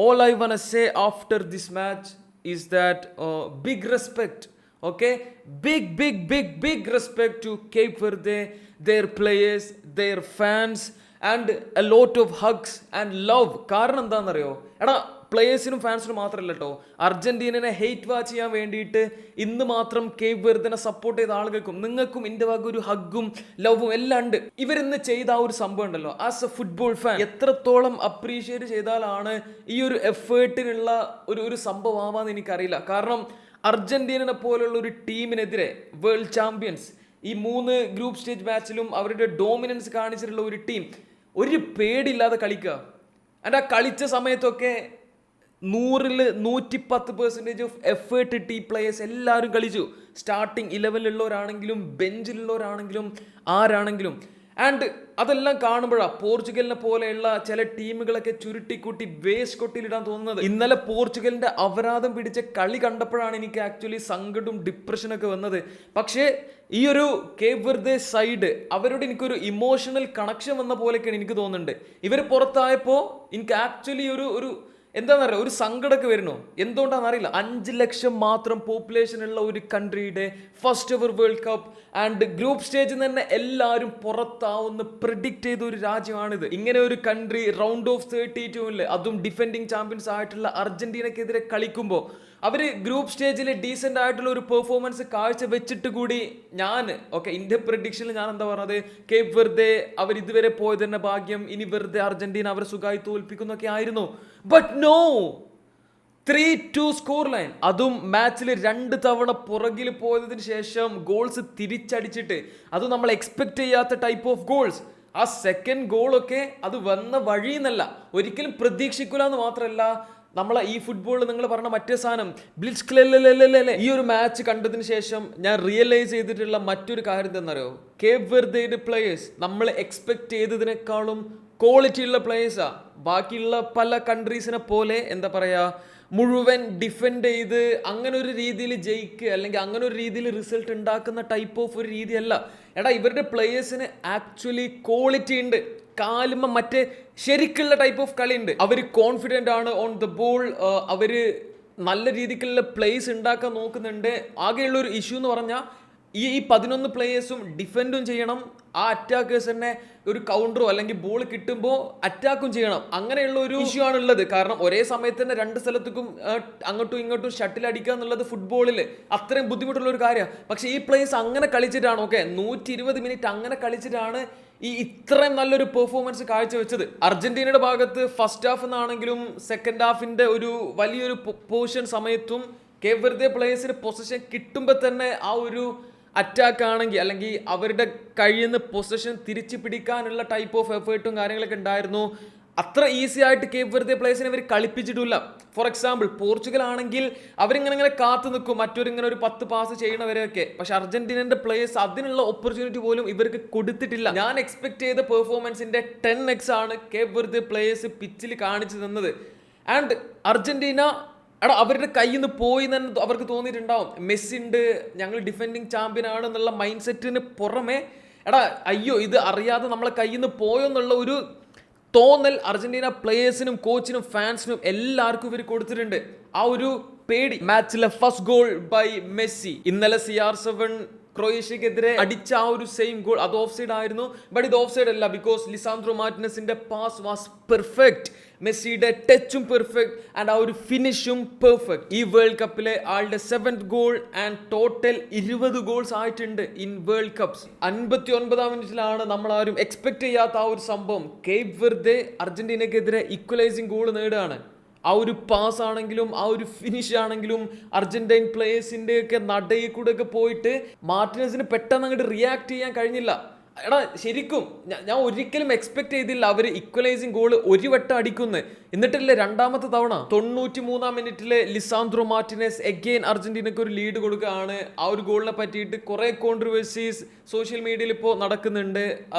all I want to say after this match is that big respect, okay? Big respect to Cape Verde, their players, their fans, and a lot of hugs and love. കാരണം എന്താണെന്നറിയോ? എടാ പ്ലേയേഴ്സിനും ഫാൻസിനും മാത്രമല്ല കേട്ടോ, അർജന്റീനനെ hate watch ചെയ്യാൻ വേണ്ടിയിട്ട് ഇന്ന് മാത്രം Cape വെർദിനെ support ചെയ്ത ആളുകൾക്കും നിങ്ങൾക്കും എൻ്റെ വക ഒരു ഹഗ്ഗും ലവും എല്ലാം ഉണ്ട്. ഇവരിന്ന് ചെയ്ത ആ ഒരു സംഭവം ഉണ്ടല്ലോ, ആസ് എ ഫുട്ബോൾ ഫാൻ എത്രത്തോളം അപ്രീഷിയേറ്റ് ചെയ്താലാണ് ഈ ഒരു എഫേർട്ടിനുള്ള ഒരു സംഭവം ആവാന്ന് എനിക്കറിയില്ല. കാരണം അർജന്റീനനെ പോലുള്ള ഒരു ടീമിനെതിരെ വേൾഡ് ചാമ്പ്യൻസ് ഈ 3 ഗ്രൂപ്പ് സ്റ്റേജ് മാച്ചിലും അവരുടെ ഡോമിനൻസ് കാണിച്ചിട്ടുള്ള ഒരു ടീം ഒരു പേടിയില്ലാതെ കളിക്കുക. ആ കളിച്ച സമയത്തൊക്കെ 100-ൽ 110% ഓഫ് എഫേർട്ട് ഇട്ട് ഈ പ്ലേയേഴ്സ് എല്ലാവരും കളിച്ചു. സ്റ്റാർട്ടിങ് 11-ലുള്ളവരാണെങ്കിലും ബെഞ്ചിലുള്ളവരാണെങ്കിലും ആരാണെങ്കിലും. ആൻഡ് അതെല്ലാം കാണുമ്പോഴാണ് പോർച്ചുഗലിനെ പോലെയുള്ള ചില ടീമുകളൊക്കെ ചുരുട്ടിക്കൂട്ടി വേസ്റ്റ് കൊട്ടിയിലിടാൻ തോന്നുന്നത്. ഇന്നലെ പോർച്ചുഗലിന്റെ അപരാധം പിടിച്ച കളി കണ്ടപ്പോഴാണ് എനിക്ക് ആക്ച്വലി സങ്കടവും ഡിപ്രഷനൊക്കെ വന്നത്. പക്ഷേ ഈ ഒരു കേപ്പ് വെർദെ സൈഡ് അവരോട് എനിക്കൊരു ഇമോഷണൽ കണക്ഷൻ വന്ന പോലെയൊക്കെയാണ് എനിക്ക് തോന്നുന്നുണ്ട്. ഇവർ പുറത്തായപ്പോൾ എനിക്ക് ആക്ച്വലി ഒരു എന്താണെന്നറിയാം, ഒരു സങ്കടമൊക്കെ വരുന്നു. എന്തുകൊണ്ടാണെന്നറിയില്ല. 5 ലക്ഷം മാത്രം പോപ്പുലേഷൻ ഉള്ള ഒരു കൺട്രിയുടെ first ever world cup and group സ്റ്റേജിൽ തന്നെ എല്ലാവരും പുറത്താവുന്ന പ്രിഡിക്റ്റ് ചെയ്ത ഒരു രാജ്യമാണിത്. ഇങ്ങനെ ഒരു കൺട്രി റൗണ്ട് ഓഫ് 32-ൽ അതും ഡിഫെൻഡിങ് ചാമ്പ്യൻസ് ആയിട്ടുള്ള അർജന്റീനക്കെതിരെ കളിക്കുമ്പോൾ അവർ ഗ്രൂപ്പ് സ്റ്റേജിൽ ഡീസെൻ്റ് ആയിട്ടുള്ള ഒരു പെർഫോമൻസ് കാഴ്ച വെച്ചിട്ട് കൂടി എൻ്റെ പ്രഡിക്ഷനിൽ ഞാൻ എന്താ പറഞ്ഞത്, കേപ്പ് വെർദെ അവർ ഇതുവരെ പോയത് തന്നെ ഭാഗ്യം, ഇനി വെറുതെ അർജന്റീന അവരെ സുഖമായി തോൽപ്പിക്കുന്നൊക്കെ ആയിരുന്നു. ബട്ട് നോ, 3-2 സ്കോർ ലൈൻ, അതും മാച്ചിൽ 2 തവണ പുറകിൽ പോയതിനു ശേഷം ഗോൾസ് തിരിച്ചടിച്ചിട്ട്, അതും നമ്മൾ എക്സ്പെക്ട് ചെയ്യാത്ത ടൈപ്പ് ഓഫ് ഗോൾസ്. ആ സെക്കൻഡ് ഗോളൊക്കെ അത് വന്ന വഴിയെന്നല്ല, ഒരിക്കലും പ്രതീക്ഷിക്കില്ല എന്ന് മാത്രമല്ല, നമ്മളെ ഈ ഫുട്ബോളിൽ നിങ്ങൾ പറഞ്ഞ മറ്റേ സാധനം ബ്ലിറ്റ്സ്ക്ലെല്ലേ. ഈ ഒരു മാച്ച് കണ്ടതിന് ശേഷം ഞാൻ റിയലൈസ് ചെയ്തിട്ടുള്ള മറ്റൊരു കാര്യം എന്താണെന്നറിയോ, കേപ്പ് വെർദെയുടെ പ്ലേയേഴ്സ് നമ്മൾ എക്സ്പെക്ട് ചെയ്തതിനേക്കാളും ക്വാളിറ്റി ഉള്ള പ്ലേയേഴ്സാണ്. ബാക്കിയുള്ള പല കൺട്രീസിനെ പോലെ എന്താ പറയുക, മുഴുവൻ ഡിഫെൻഡ് ചെയ്ത് അങ്ങനെ ഒരു രീതിയിൽ ജയിക്കുക അല്ലെങ്കിൽ അങ്ങനെ ഒരു രീതിയിൽ റിസൾട്ട് ഉണ്ടാക്കുന്ന ടൈപ്പ് ഓഫ് ഒരു രീതിയല്ല. എടാ ഇവരുടെ പ്ലേയേഴ്സിന് ആക്ച്വലി ക്വാളിറ്റി ഉണ്ട്, കാലുമ്മ മറ്റേ ശരിക്കുള്ള ടൈപ്പ് ഓഫ് കളി ഉണ്ട്. അവർ കോൺഫിഡൻ്റ് ആണ് ഓൺ ദ ബോൾ, അവർ നല്ല രീതിക്കുള്ള പ്ലേസ് ഉണ്ടാക്കാൻ നോക്കുന്നുണ്ട്. ആകെയുള്ള ഒരു ഇഷ്യൂ എന്ന് പറഞ്ഞാൽ ഈ 11 പ്ലേയേഴ്സും ഡിഫെൻഡും ചെയ്യണം, ആ അറ്റാക്കേഴ്സ് തന്നെ ഒരു കൗണ്ടറോ അല്ലെങ്കിൽ ബോൾ കിട്ടുമ്പോൾ അറ്റാക്കും ചെയ്യണം. അങ്ങനെയുള്ള ഒരു ഇഷ്യൂ ആണ് ഉള്ളത്. കാരണം ഒരേ സമയത്ത് തന്നെ 2 സ്ഥലത്തേക്കും അങ്ങോട്ടും ഇങ്ങോട്ടും ഷട്ടിൽ അടിക്കുക എന്നുള്ളത് ഫുട്ബോളിൽ അത്രയും ബുദ്ധിമുട്ടുള്ള ഒരു കാര്യമാണ്. പക്ഷേ ഈ പ്ലേയേഴ്സ് അങ്ങനെ കളിച്ചിട്ടാണ് 120 മിനിറ്റ് അങ്ങനെ കളിച്ചിട്ടാണ് ഈ ഇത്രയും നല്ലൊരു പെർഫോമൻസ് കാഴ്ചവെച്ചത്. അർജന്റീനയുടെ ഭാഗത്ത് ഫസ്റ്റ് ഹാഫ് എന്നാണെങ്കിലും സെക്കൻഡ് ഹാഫിന്റെ ഒരു വലിയൊരു പോർഷൻ സമയത്തും കേപ്പ് വെർദെ പ്ലേയേഴ്സിന് പൊസിഷൻ കിട്ടുമ്പോൾ തന്നെ ആ ഒരു അറ്റാക്ക് ആണെങ്കിൽ അല്ലെങ്കിൽ അവരുടെ കയ്യിൽ നിന്ന് പൊസിഷൻ തിരിച്ചു പിടിക്കാനുള്ള ടൈപ്പ് ഓഫ് എഫേർട്ടും കാര്യങ്ങളൊക്കെ ഉണ്ടായിരുന്നു. അത്ര ഈസി ആയിട്ട് കേപ്പ് വെർദെ പ്ലേയേഴ്സിനെ അവർ കളിപ്പിച്ചിട്ടില്ല. ഫോർ എക്സാമ്പിൾ പോർച്ചുഗൽ ആണെങ്കിൽ അവരിങ്ങനെ കാത്തു നിൽക്കും മറ്റൊരിങ്ങനെ ഒരു 10 പാസ് ചെയ്യണവരെയൊക്കെ. പക്ഷെ അർജന്റീനന്റെ പ്ലേയേഴ്സ് അതിനുള്ള ഓപ്പർച്യൂണിറ്റി പോലും ഇവർക്ക് കൊടുത്തിട്ടില്ല. ഞാൻ എക്സ്പെക്ട് ചെയ്ത പെർഫോമൻസിന്റെ 10x ആണ് കേപ്പ് വെർദെ പ്ലേയേഴ്സ് പിച്ചിൽ കാണിച്ചു തന്നത്. ആൻഡ് അർജന്റീന അവരുടെ കയ്യിൽ നിന്ന് പോയി തന്നെ അവർക്ക് തോന്നിയിട്ടുണ്ടാവും, മെസ്സി ഉണ്ട്, ഞങ്ങൾ ഡിഫെൻഡിങ് ചാമ്പ്യൻ ആണ് എന്നുള്ള മൈൻഡ് സെറ്റിന് പുറമെ അയ്യോ ഇത് അറിയാതെ നമ്മളെ കയ്യിൽ നിന്ന് പോയോ എന്നുള്ള ഒരു തോന്നൽ അർജന്റീന പ്ലേയേഴ്സിനും കോച്ചിനും ഫാൻസിനും എല്ലാവർക്കും ഇവർ കൊടുത്തിട്ടുണ്ട്. ആ ഒരു പേടി. മാച്ചിലെ ഫസ്റ്റ് ഗോൾ ബൈ മെസ്സി, ഇന്നലെ CR7 ക്രൊയേഷ്യക്കെതിരെ അടിച്ച ആ ഒരു സെയിം ഗോൾ അത് ഓഫ് സൈഡ് ആയിരുന്നു. ബട്ട് ഇത് ഓഫ് സൈഡ് അല്ല, ബിക്കോസ് ലിസാൻഡ്രോ മാർട്ടിനസിന്റെ പാസ് വാസ് പെർഫെക്റ്റ്, മെസ്സിയുടെ ടച്ചും പെർഫെക്റ്റ് ആൻഡ് ആ ഒരു ഫിനിഷും പെർഫെക്റ്റ്. ഈ വേൾഡ് കപ്പിലെ ആളുടെ 7th goal and total 20 goals ആയിട്ടുണ്ട് ഇൻ വേൾഡ് കപ്സ്. 59-ാം മിനിറ്റിലാണ് നമ്മൾ ആരും എക്സ്പെക്ട് ചെയ്യാത്ത ആ ഒരു സംഭവം, കേപ്പ് വെർദെ അർജന്റീനക്കെതിരെ ഈക്വലൈസിംഗ് ഗോൾ നേടുകയാണ്. ആ ഒരു പാസ് ആണെങ്കിലും ആ ഒരു ഫിനിഷ് ആണെങ്കിലും അർജന്റൈൻ പ്ലേയേഴ്സിന്റെ ഒക്കെ നടയിൽ കൂടെ ഒക്കെ പോയിട്ട് മാർട്ടിനസിന് പെട്ടെന്ന് അങ്ങോട്ട് റിയാക്ട് ചെയ്യാൻ കഴിഞ്ഞില്ല. ശരിക്കും ഞാൻ ഒരിക്കലും എക്സ്പെക്ട് ചെയ്തില്ല അവർ ഇക്വലൈസിങ് ഗോൾ ഒരു വട്ടം അടിക്കുന്നു. എന്നിട്ടല്ലേ രണ്ടാമത്തെ തവണ 93-ാം മിനിറ്റിലെ ലിസാൻഡ്രോ മാർട്ടിനസ് എഗെയിൻ അർജന്റീനക്ക് ഒരു ലീഡ് കൊടുക്കുകയാണ്. ആ ഒരു ഗോളിനെ പറ്റിയിട്ട് കുറെ കോൺട്രവേഴ്സീസ് സോഷ്യൽ മീഡിയയിൽ ഇപ്പോൾ നടക്കുന്നുണ്ട്.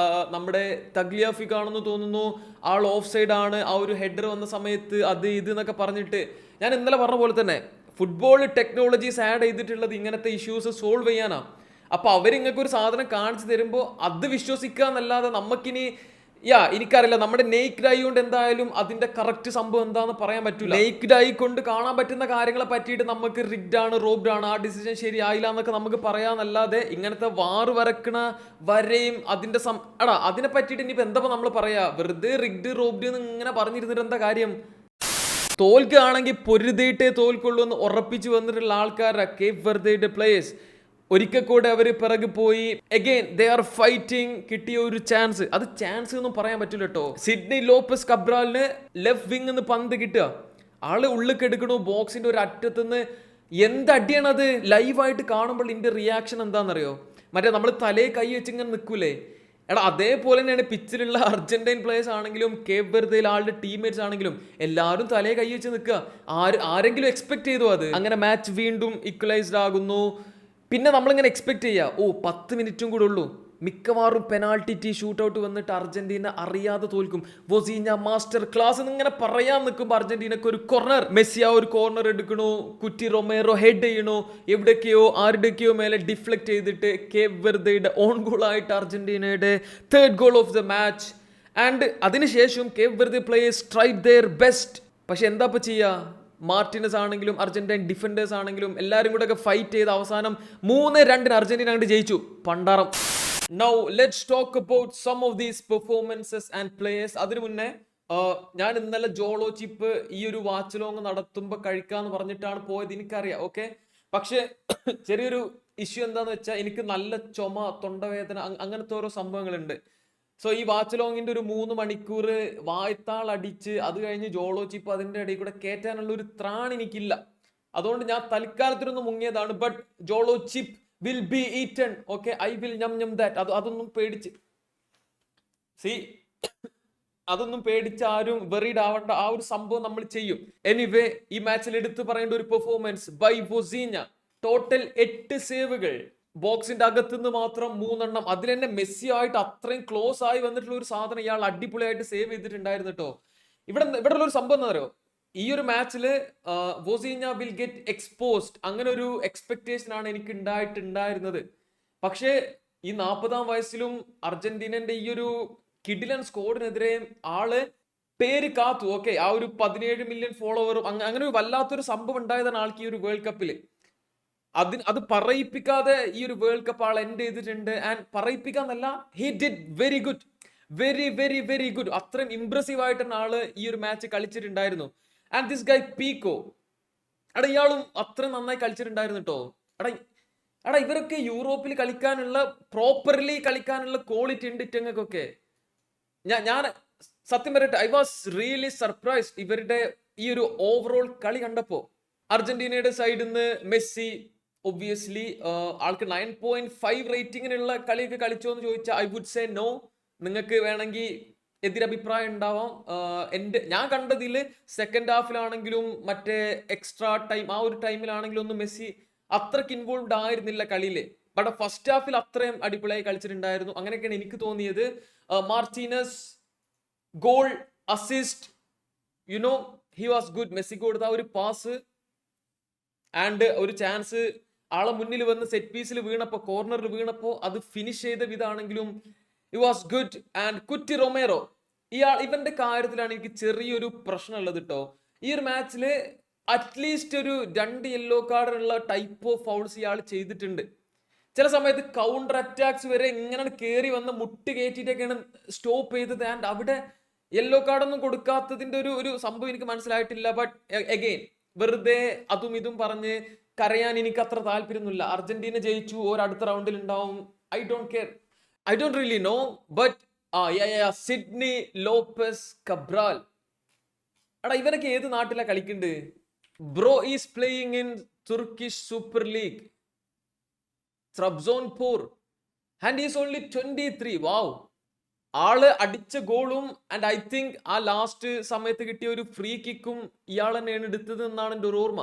നമ്മുടെ തഗ്ലിയാഫിക് ആണെന്ന് തോന്നുന്നു, ആൾ ഓഫ് സൈഡ് ആണ്, ആ ഒരു ഹെഡർ വന്ന സമയത്ത് അത് ഇത് എന്നൊക്കെ പറഞ്ഞിട്ട്. ഞാൻ ഇന്നലെ പറഞ്ഞ പോലെ തന്നെ ഫുട്ബോൾ ടെക്നോളജീസ് ആഡ് ചെയ്തിട്ടുള്ളത് ഇങ്ങനത്തെ ഇഷ്യൂസ് സോൾവ് ചെയ്യാനാണ്. അപ്പോൾ അവരിങ്ങൾക്കൊരു സാധനം കാണിച്ചു തരുമ്പോൾ അത് വിശ്വസിക്കുക എന്നല്ലാതെ നമുക്കിനി എനിക്കറിയില്ല, നമ്മുടെ നെയ്ക്ഡ് ഐ കൊണ്ട് എന്തായാലും അതിന്റെ കറക്റ്റ് സംഭവം എന്താന്ന് പറയാൻ പറ്റില്ല. നെയ്ക്ഡ് ഐ കൊണ്ട് കാണാൻ പറ്റുന്ന കാര്യങ്ങളെ പറ്റിയിട്ട് നമുക്ക് റിഗ്ഡ് ആണ്, റോബ്ഡ് ആണ്, ആ ഡിസിഷൻ ശരിയായില്ല എന്നൊക്കെ നമുക്ക് പറയാന്നല്ലാതെ ഇങ്ങനത്തെ വാറ് വരക്കണ വരെയും അതിന്റെ അതിനെ പറ്റിയിട്ട് ഇനിയിപ്പോ എന്താ നമ്മൾ പറയാ? വെറുതെ റിഗ്ഡ് റോബ്ഡ് എന്ന് ഇങ്ങനെ പറഞ്ഞിരുന്നിട്ട് എന്താ കാര്യം? തോൽക്കുകയാണെങ്കിൽ പൊരുതിയിട്ടേ തോൽക്കുള്ളൂ എന്ന് ഉറപ്പിച്ചു വന്നിട്ടുള്ള ആൾക്കാരാ കേപ്പ് വെർദെയുടെ പ്ലേയേഴ്സ്. ഒരിക്കൽ കൂടെ അവർ പിറകു പോയി. Again they are fighting. കിട്ടിയ ഒരു ചാൻസ്, അത് ചാൻസ് ഒന്നും പറയാൻ പറ്റില്ല കേട്ടോ. സിഡ്നി ലോപ്പസ് കബ്രാലിന് ലെഫ്റ്റ് വിങ് നിന്ന് പന്ത് കിട്ടുക, ആള് ഉള്ളിലേക്ക് എടുക്കണു, ബോക്സിന്റെ ഒരു അറ്റത്തുനിന്ന്. എന്തടിയാണത്? ലൈവായിട്ട് കാണുമ്പോൾ ഇതിന്റെ റിയാക്ഷൻ എന്താണെന്നറിയോ? മറ്റേ നമ്മൾ തലേ കൈ വെച്ച് ഇങ്ങനെ നിൽക്കൂലേ, അതേപോലെ തന്നെയാണ് പിച്ചിലുള്ള അർജന്റൈൻ പ്ലേയേഴ്സ് ആണെങ്കിലും കേപ്പ് വെർദെയിൽ ആളുടെ ടീംമേറ്റ്സ് ആണെങ്കിലും എല്ലാവരും തലേ കൈ വെച്ച് നിൽക്കുക. ആരെങ്കിലും എക്സ്പെക്ട് ചെയ്തു അത്? അങ്ങനെ മാച്ച് വീണ്ടും ഇക്വലൈസ്ഡ് ആകുന്നു. പിന്നെ നമ്മളിങ്ങനെ എക്സ്പെക്ട് ചെയ്യുക, 10 മിനിറ്റും കൂടെ ഉള്ളൂ, മിക്കവാറും പെനാൾട്ടി ഷൂട്ട് ഔട്ട് വന്നിട്ട് അർജന്റീന അറിയാതെ തോൽക്കും, വോസീഞ്ഞ മാസ്റ്റർ ക്ലാസ് എന്നിങ്ങനെ പറയാൻ നിൽക്കുമ്പോൾ അർജന്റീനക്ക് ഒരു കോർണർ, മെസ്സി ഒരു കോർണർ എടുക്കണു, കുറ്റി റൊമേറോ ഹെഡ് ചെയ്യണു, എവിടേക്കെയോ ആരുടെയൊക്കെയോ മേലെ ഡിഫ്ലക്ട് ചെയ്തിട്ട് കേപ്പ് വെർദെയുടെ ഓൺ ഗോളായിട്ട് അർജന്റീനയുടെ 3rd goal of the match. And അതിനുശേഷം Cape Verde players tried their best. പക്ഷെ എന്താ ഇപ്പം ചെയ്യുക? മാർട്ടിനസ് ആണെങ്കിലും അർജന്റൈൻ ഡിഫൻഡേഴ്സ് ആണെങ്കിലും എല്ലാവരും കൂടെ ഒക്കെ ഫൈറ്റ് ചെയ്ത് അവസാനം 3-2 അർജന്റീന അങ്ങോട്ട് ജയിച്ചു. പണ്ടാറം. Now let's talk about some of these performances and players. അതിനു മുന്നേ ഞാൻ ഇന്നലെ ജോളോ ചിപ്പ് ഈ ഒരു വാച്ച് ലോങ് നടത്തുമ്പോൾ കഴിക്കാന്ന് പറഞ്ഞിട്ടാണ് പോയത്, എനിക്കറിയാം. ഓക്കെ, പക്ഷെ ചെറിയൊരു ഇഷ്യൂ എന്താന്ന് വെച്ചാൽ എനിക്ക് നല്ല ചുമ, തൊണ്ടവേദന, അങ്ങനത്തെ ഓരോ സംഭവങ്ങളുണ്ട്. സോ ഈ വാച്ച് ലോങ്ങിന്റെ ഒരു 3 മണിക്കൂർ വായ്ത്താൾ അടിച്ച് അത് കഴിഞ്ഞ് ജോളോ ചിപ്പ് അതിന്റെ ഇടയിൽ കൂടെ കയറ്റാനുള്ള ഒരു ത്രാൺ എനിക്കില്ല. അതുകൊണ്ട് ഞാൻ തൽക്കാലത്തിനൊന്ന് മുങ്ങിയതാണ്. But Jolo chip will be eaten. Okay, I will nyam that. അതൊന്നും പേടിച്ച് അതൊന്നും പേടിച്ച് ആരും വെറീഡ് ആവേണ്ട. ആ ഒരു സംഭവം നമ്മൾ ചെയ്യും. എനിവേ, ഈ മാച്ചിൽ എടുത്തു പറയേണ്ട ഒരു പെർഫോമൻസ് ബൈ വോസീഞ്ഞ. ടോട്ടൽ 8 സേവുകൾ, ബോക്സിന്റെ അകത്തുനിന്ന് മാത്രം 3 എണ്ണം. അതിൽ തന്നെ മെസ്സി ആയിട്ട് അത്രയും ക്ലോസ് ആയി വന്നിട്ടുള്ള ഒരു സാധനം ഇയാൾ അടിപൊളിയായിട്ട് സേവ് ചെയ്തിട്ടുണ്ടായിരുന്നു കേട്ടോ. ഇവിടെ ഉള്ള ഒരു സംഭവം എന്താ പറയുക, ഈ ഒരു മാച്ചില് വോസീഞ്ഞ വിൽ ഗെറ്റ് എക്സ്പോസ്ഡ്, അങ്ങനെ ഒരു എക്സ്പെക്ടേഷൻ ആണ് എനിക്ക് ഉണ്ടായിരുന്നത്. പക്ഷേ ഈ 40-ാം വയസ്സിലും അർജന്റീനന്റെ ഈ ഒരു കിഡിലൻ സ്കോഡിനെതിരെ ആള് പേര് കാത്തു. ഓക്കെ, ആ ഒരു 17 മില്യൺ ഫോളോവറും അങ്ങനെ ഒരു വല്ലാത്തൊരു സംഭവം ഉണ്ടായതാണ് ആൾക്ക് ഈ ഒരു വേൾഡ് കപ്പിൽ. അത് പറയിപ്പിക്കാതെ ഈ ഒരു വേൾഡ് കപ്പ് ആൾ എൻഡ് ചെയ്തിട്ടുണ്ട്. ആൻഡ് പറയിപ്പിക്കാന്നല്ല, he did very good, very very very good. അത്രയും ഇംപ്രസീവ് ആയിട്ടാണ് ആള് ഈ ഒരു മാച്ച് കളിച്ചിട്ടുണ്ടായിരുന്നു. ആൻഡ് ദിസ് ഗൈ പീക്കോ, ഇയാളും അത്ര നന്നായി കളിച്ചിട്ടുണ്ടായിരുന്നു കേട്ടോ. ഇവരൊക്കെ യൂറോപ്പിൽ കളിക്കാനുള്ള, പ്രോപ്പർലി കളിക്കാനുള്ള ക്വാളിറ്റി ഉണ്ട് ഇറ്റങ്ങൾക്കൊക്കെ. ഞാൻ സത്യം പറയട്ടെ, ഐ വാസ് റിയലി സർപ്രൈസ്ഡ് ഇവരുടെ ഈ ഒരു ഓവറോൾ കളി കണ്ടപ്പോ. അർജന്റീനയുടെ സൈഡിൽ നിന്ന് മെസ്സി ഒബ്വിയസ്ലി ആൾക്ക് 9.5 റേറ്റിങ്ങിനുള്ള കളിയൊക്കെ കളിച്ചോ എന്ന് ചോദിച്ചാൽ ഐ വുഡ് സേ നോ. നിങ്ങൾക്ക് വേണമെങ്കിൽ എതിരഭിപ്രായം ഉണ്ടാവാം. ഞാൻ കണ്ടതിൽ സെക്കൻഡ് ഹാഫിലാണെങ്കിലും മറ്റേ എക്സ്ട്രാ ടൈം ആ ഒരു ടൈമിലാണെങ്കിലും ഒന്നും മെസ്സി അത്രക്ക് ഇൻവോൾവ്ഡ് ആയിരുന്നില്ല കളിയില്. ബട്ട് ഫസ്റ്റ് ഹാഫിൽ അത്രയും അടിപൊളിയായി കളിച്ചിട്ടുണ്ടായിരുന്നു. അങ്ങനെയൊക്കെയാണ് എനിക്ക് തോന്നിയത്. Martinez goal, assist, you know he was good. Messi കൊടുത്ത ഒരു പാസ് ആൻഡ് ഒരു ചാൻസ് ആളെ മുന്നിൽ വന്ന് സെറ്റ് പീസിൽ വീണപ്പോ, കോർണറിൽ വീണപ്പോ അത് ഫിനിഷ് ചെയ്ത വിധാണെങ്കിലും ഇറ്റ് വാസ് ഗുഡ്. ആൻഡ് കുറ്റി റൊമേറോ, ഇവന്റെ കാര്യത്തിലാണ് എനിക്ക് ചെറിയൊരു പ്രശ്നമുള്ളത് കേട്ടോ. ഈ ഒരു മാച്ചില് അറ്റ്ലീസ്റ്റ് ഒരു 2 യെല്ലോ കാർഡുള്ള ടൈപ്പ് ഓഫ് ഫൗൾസ് ഇയാൾ ചെയ്തിട്ടുണ്ട്. ചില സമയത്ത് കൗണ്ടർ അറ്റാക്സ് വരെ ഇങ്ങനെ കയറി വന്ന് മുട്ട് കയറ്റിയിട്ടൊക്കെയാണ് സ്റ്റോപ്പ് ചെയ്തത്. ആൻഡ് അവിടെ യെല്ലോ കാർഡൊന്നും കൊടുക്കാത്തതിന്റെ ഒരു സംഭവം എനിക്ക് മനസ്സിലായിട്ടില്ല. ബട്ട് അഗെയിൻ വെറുതെ അതും ഇതും പറഞ്ഞ് കരയാൻ എനിക്ക് അത്ര താല്പര്യമൊന്നുമില്ല. അർജന്റീന ജയിച്ചു, അടുത്ത റൗണ്ടിൽ ഉണ്ടാവും, I don't care, I don't really know. But Sidney Lopes Cabral, ഇവനൊക്കെ ഏത് നാട്ടിലാ കളിക്കുന്നുണ്ട്? Bro is playing in Turkish Super League Trabzonspor and is only 23. Wow. ആള് അടിച്ച ഗോളും ആൻഡ് ഐ തിങ്ക് ആ ലാസ്റ്റ് സമയത്ത് കിട്ടിയ ഒരു ഫ്രീ കിക്കും ഇയാൾ തന്നെയാണ് എടുത്തത് എന്നാണ് എൻ്റെ ഒരു ഓർമ്മ.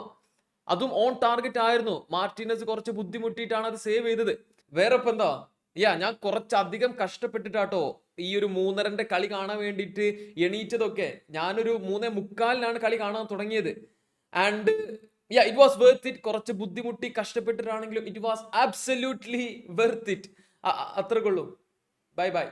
അതും ഓൺ ടാർഗറ്റ് ആയിരുന്നു. മാർട്ടിനസ് കുറച്ച് ബുദ്ധിമുട്ടിയിട്ടാണ് അത് സേവ് ചെയ്തത്. വേറെ ഇപ്പൊ എന്താ, ഞാൻ കുറച്ചധികം കഷ്ടപ്പെട്ടിട്ടാട്ടോ ഈ ഒരു 3:30 കളി കാണാൻ വേണ്ടിയിട്ട് എണീറ്റതൊക്കെ. ഞാനൊരു 3:45 കളി കാണാൻ തുടങ്ങിയത്. And it was worth it. കുറച്ച് ബുദ്ധിമുട്ടി കഷ്ടപ്പെട്ടിട്ടാണെങ്കിലും it was absolutely worth it. അത്രക്കുള്ളൂ. Bye by.